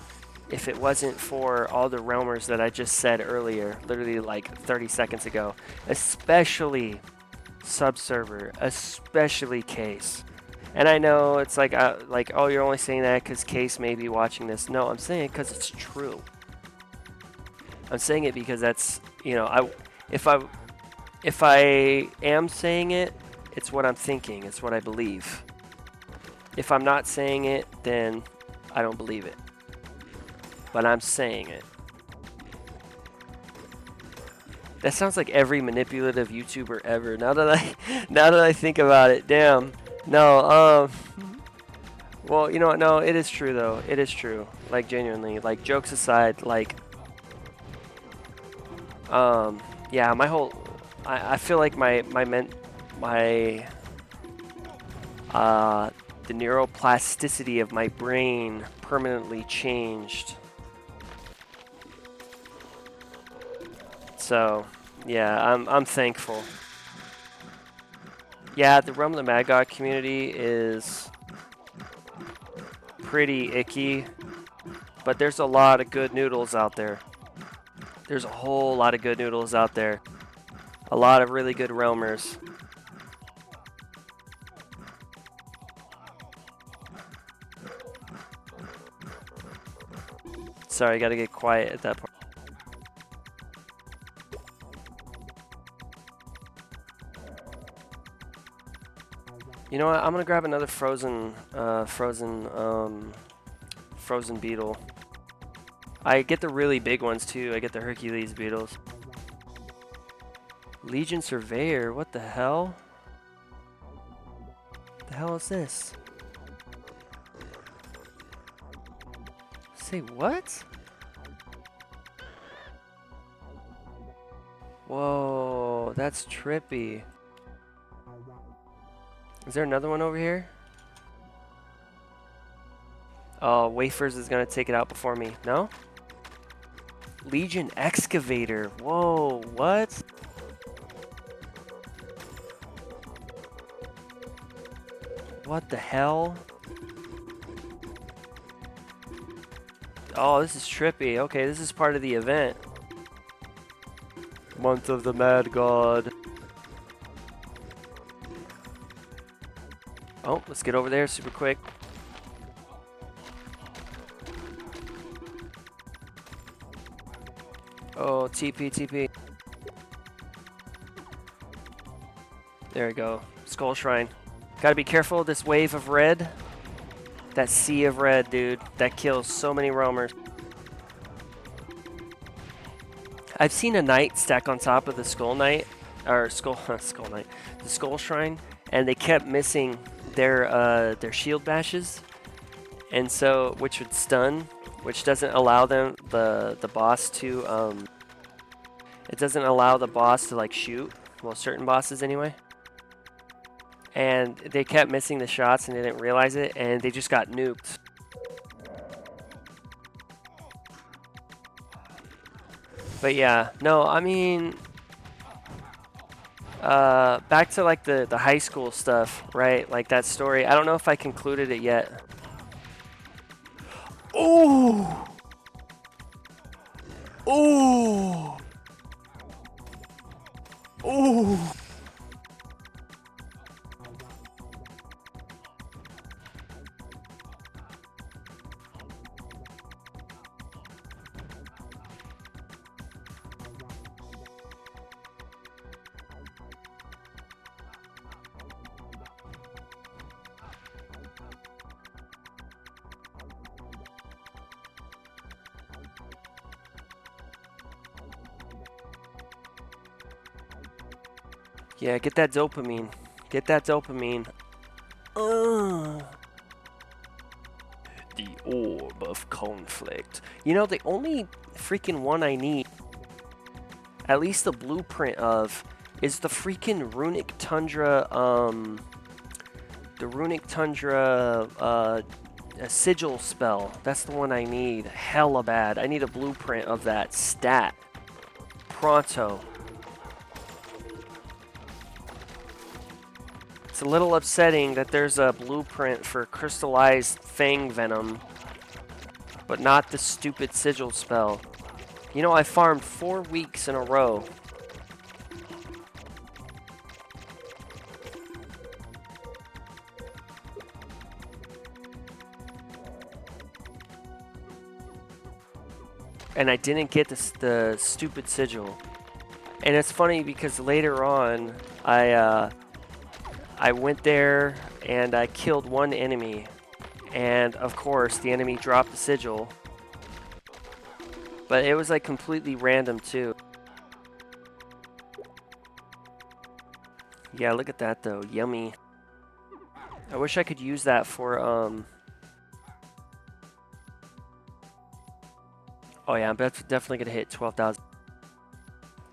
if it wasn't for all the realmers that I just said earlier, literally like 30 seconds ago, especially Subserver, especially Kayse. And I know it's like, oh, you're only saying that because Kayse may be watching this. No, I'm saying it because it's true. I'm saying it because that's, you know, if I am saying it, it's what I'm thinking. It's what I believe. If I'm not saying it, then I don't believe it. But I'm saying it. That sounds like every manipulative YouTuber ever. Now that I think about it, damn. No, well, you know what? No, it is true though. It is true. Like, genuinely. Like, jokes aside, like, yeah, my whole, I feel like the neuroplasticity of my brain permanently changed. So, yeah, I'm thankful. Yeah, the Realm of the Mad God community is pretty icky, but there's a lot of good noodles out there. There's a whole lot of good noodles out there. A lot of really good realmers. Sorry, I gotta get quiet at that point. You know what? I'm gonna grab another frozen beetle. I get the really big ones too. I get the Hercules beetles. Legion Surveyor, what the hell? The hell is this? Say what? Whoa, that's trippy. Is there another one over here? Oh, Wafers is gonna take it out before me. No? Legion Excavator. Whoa, what? What the hell? Oh, this is trippy. Okay, this is part of the event. Month of the Mad God. Oh, let's get over there super quick. Oh, TP. There we go. Skull Shrine. Gotta be careful of this wave of red. That sea of red, dude. That kills so many roamers. I've seen a knight stack on top of the Skull Knight, or Skull Knight, the Skull Shrine, and they kept missing their shield bashes, and so which would stun, which doesn't allow them the boss to it doesn't allow the boss to like shoot. Well, certain bosses anyway. And they kept missing the shots and they didn't realize it, and they just got nuked. But yeah, no, I mean, back to like the high school stuff, right? Like that story. I don't know if I concluded it yet. Ooh! Ooh! Ooh! Yeah, get that dopamine. Get that dopamine. The Orb of Conflict. You know, the only freaking one I need, at least the blueprint of, is the freaking Runic Tundra, the Runic Tundra, a sigil spell. That's the one I need. Hella bad. I need a blueprint of that stat. Pronto. It's a little upsetting that there's a blueprint for crystallized fang venom, but not the stupid sigil spell. You know, I farmed 4 weeks in a row. And I didn't get the stupid sigil. And it's funny because later on, I went there and I killed one enemy. And of course, the enemy dropped the sigil. But it was like completely random too. Yeah, look at that though. Yummy. I wish I could use that for, oh yeah, I'm definitely gonna hit 12,000.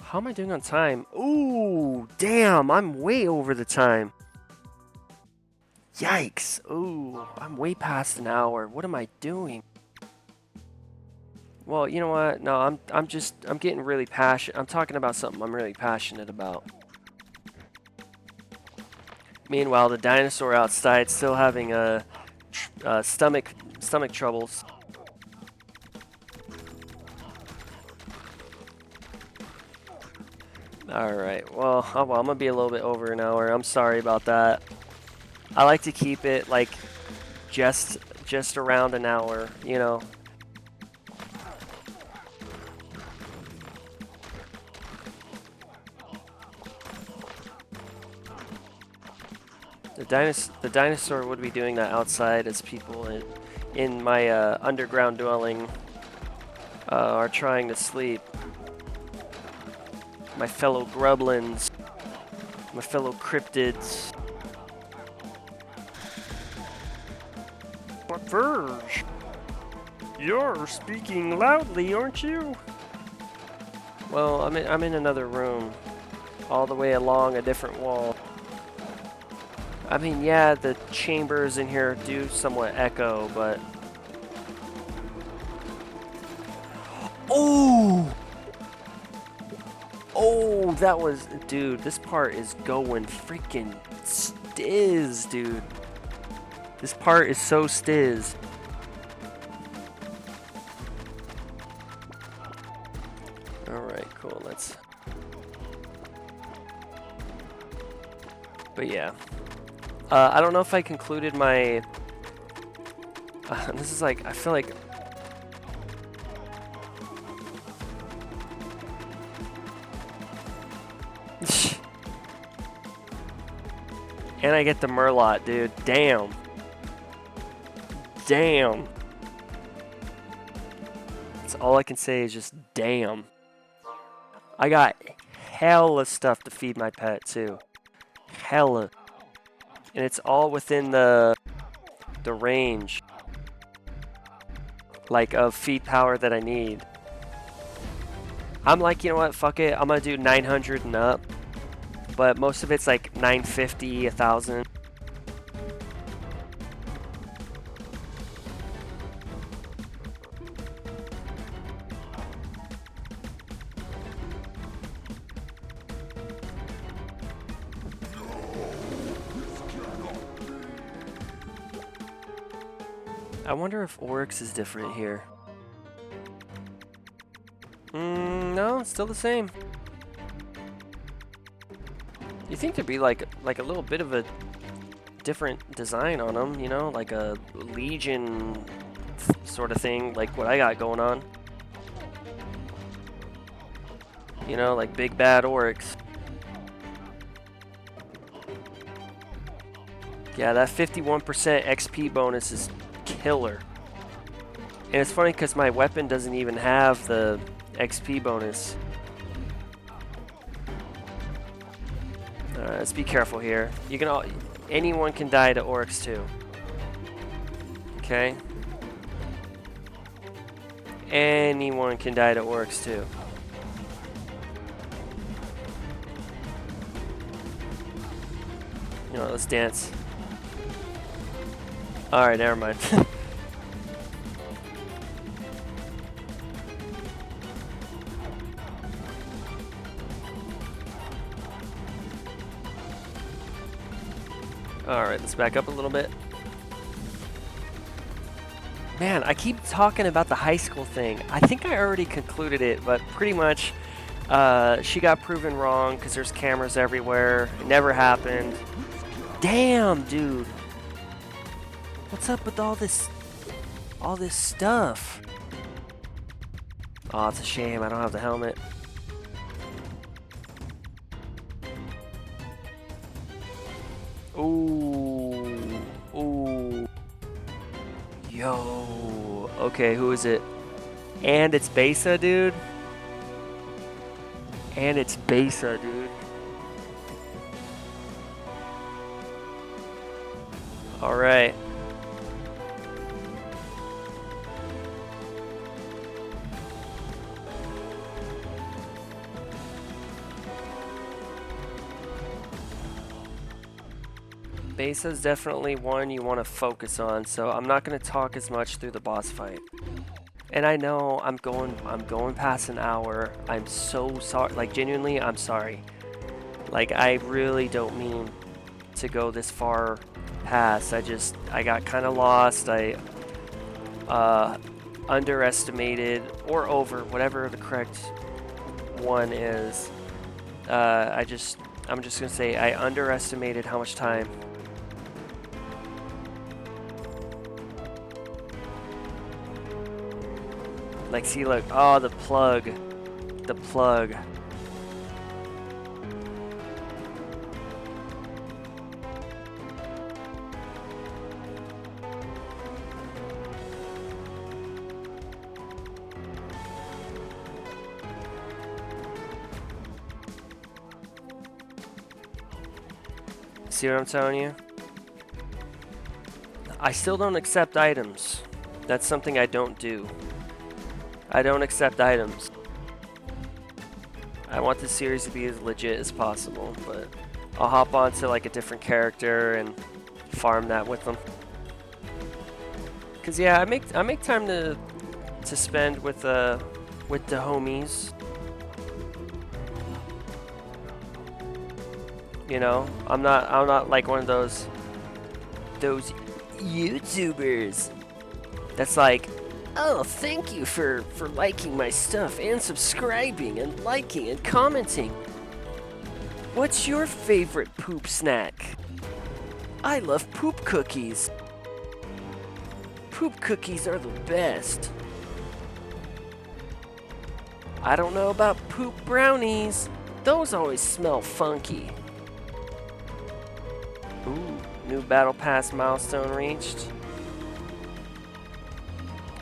How am I doing on time? Ooh, damn, I'm way over the time. Yikes. Ooh, I'm way past an hour. What am I doing? Well, you know what? No, I'm getting really passionate. I'm talking about something I'm really passionate about. Meanwhile, the dinosaur outside still having stomach troubles. All right. Well, I'm gonna be a little bit over an hour. I'm sorry about that. I like to keep it like just around an hour, you know. The dinosaur would be doing that outside as people in my underground dwelling are trying to sleep. My fellow grublins, my fellow cryptids. But Verge, you're speaking loudly, aren't you? Well, I'm in another room, all the way along a different wall. I mean, yeah, the chambers in here do somewhat echo, but... Oh! Oh, that was... Dude, this part is going freaking stiz, dude. This part is so stiz. Alright, cool, let's... But yeah. I don't know if I concluded my... this is like, I feel like... And I get the Murloc, dude. Damn. Damn. That's all I can say is just damn. I got hella stuff to feed my pet, too. Hella. And it's all within the range, like, of feed power that I need. I'm like, you know what, fuck it, I'm gonna do 900 and up, but most of it's like 950, 1,000. I wonder if Oryx is different here. No, it's still the same. You think there'd be like a little bit of a different design on them, you know, like a Legion sort of thing, like what I got going on. You know, like big bad Oryx. Yeah, that 51% XP bonus is killer. And it's funny because my weapon doesn't even have the XP bonus. Let's be careful here. You can all, anyone can die to Oryx too. Okay. Anyone can die to Oryx too. You know, let's dance. Alright, never mind. Alright, let's back up a little bit. Man, I keep talking about the high school thing. I think I already concluded it, but pretty much she got proven wrong because there's cameras everywhere. It never happened. Damn, dude. What's up with all this stuff? Oh, it's a shame I don't have the helmet. Ooh. Ooh. Yo. Okay, who is it? And it's Besa, dude. And it's Besa, dude. Alright. Besa is definitely one you want to focus on, so I'm not going to talk as much through the boss fight. And I know I'm going past an hour. I'm so sorry. Like, genuinely, I'm sorry. Like, I really don't mean to go this far past. I got kind of lost. I underestimated or over, whatever the correct one is. I'm just gonna say I underestimated how much time. Like, see, look, oh, the plug. The plug. See what I'm telling you? I still don't accept items. That's something I don't do. I don't accept items. I want this series to be as legit as possible, but I'll hop onto like a different character and farm that with them. Cause yeah, I make time to spend with the homies. You know, I'm not like one of those YouTubers that's like, oh, thank you for liking my stuff and subscribing and liking and commenting. What's your favorite poop snack? I love poop cookies. Poop cookies are the best. I don't know about poop brownies. Those always smell funky. Ooh, new battle pass milestone reached.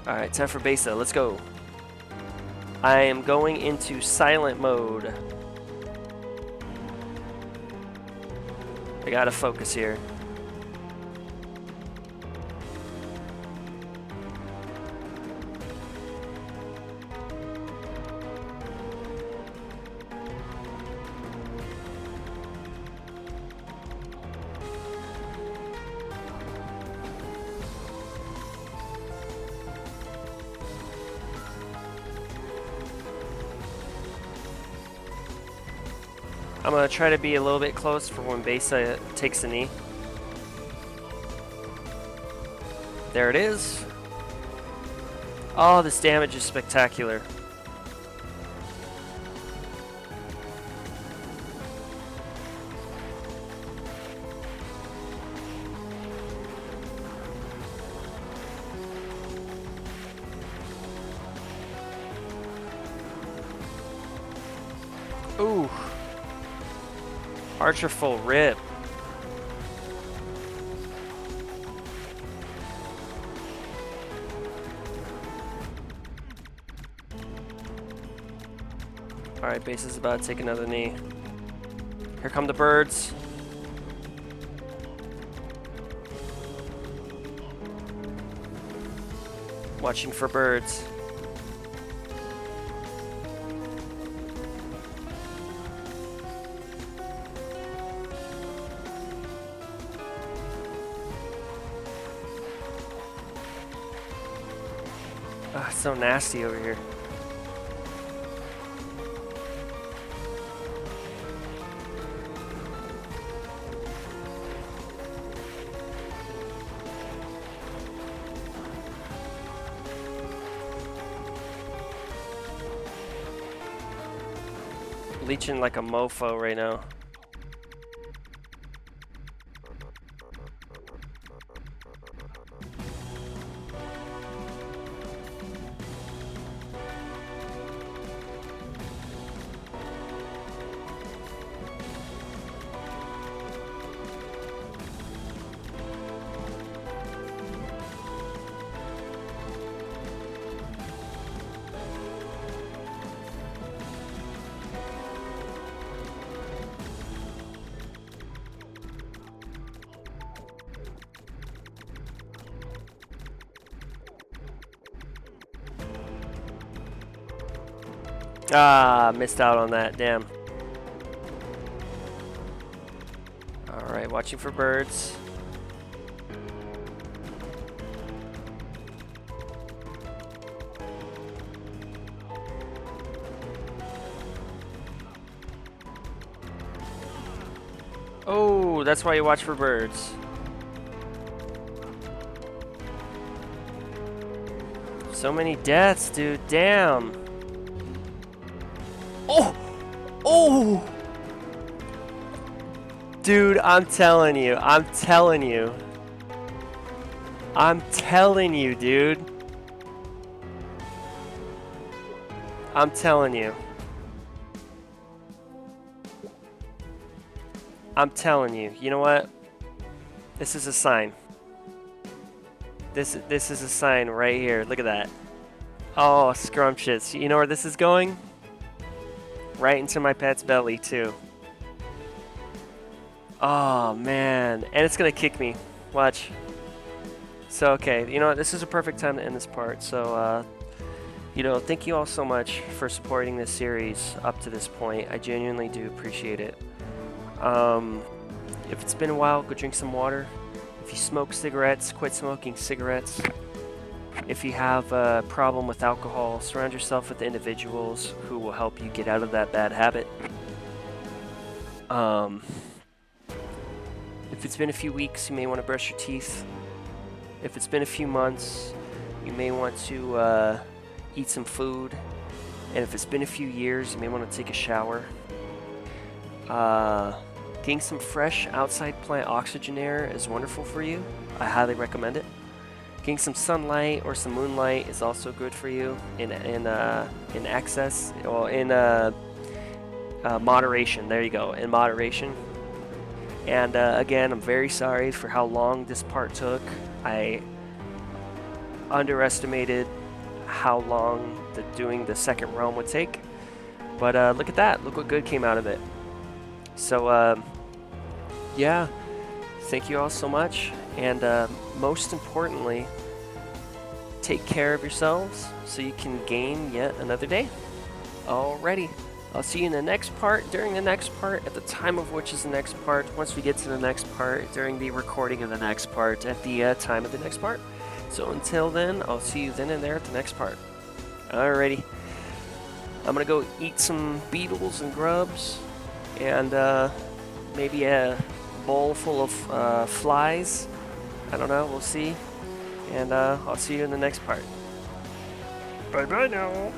Alright, time for Besa. Let's go. I am going into silent mode. I gotta focus here. I'm going to try to be a little bit close for when Besa takes a knee. There it is. Oh, this damage is spectacular. Ooh. Archer full rip. Alright, Base is about to take another knee. Here come the birds. Watching for birds. Ah, it's so nasty over here. Leeching like a mofo right now. Ah, missed out on that, damn. Alright, watching for birds. Oh, that's why you watch for birds. So many deaths, dude, damn. Oh! Oh! Dude, I'm telling you, dude. I'm telling you, dude. I'm telling you. I'm telling you. You know what? This is a sign. This is a sign right here. Look at that. Oh, scrumptious. You know where this is going? Right into my pet's belly, too. Oh, man. And it's going to kick me. Watch. So, okay. You know what? This is a perfect time to end this part. So, you know, thank you all so much for supporting this series up to this point. I genuinely do appreciate it. If it's been a while, go drink some water. If you smoke cigarettes, quit smoking cigarettes. If you have a problem with alcohol, surround yourself with individuals who will help you get out of that bad habit. If it's been a few weeks, you may want to brush your teeth. If it's been a few months, you may want to eat some food. And if it's been a few years, you may want to take a shower. Getting some fresh outside plant oxygen air is wonderful for you. I highly recommend it. Getting some sunlight or some moonlight is also good for you in excess, or in moderation. There you go, in moderation. And again, I'm very sorry for how long this part took. I underestimated how long doing the second realm would take. But look at that. Look what good came out of it. So, yeah, thank you all so much. And most importantly, take care of yourselves so you can game yet another day. Alrighty. I'll see you in the next part, during the next part, at the time of which is the next part, once we get to the next part, during the recording of the next part, at the time of the next part. So until then, I'll see you then and there at the next part. Alrighty. I'm gonna go eat some beetles and grubs, and maybe a bowl full of flies. I don't know, we'll see. And I'll see you in the next part. Bye-bye now.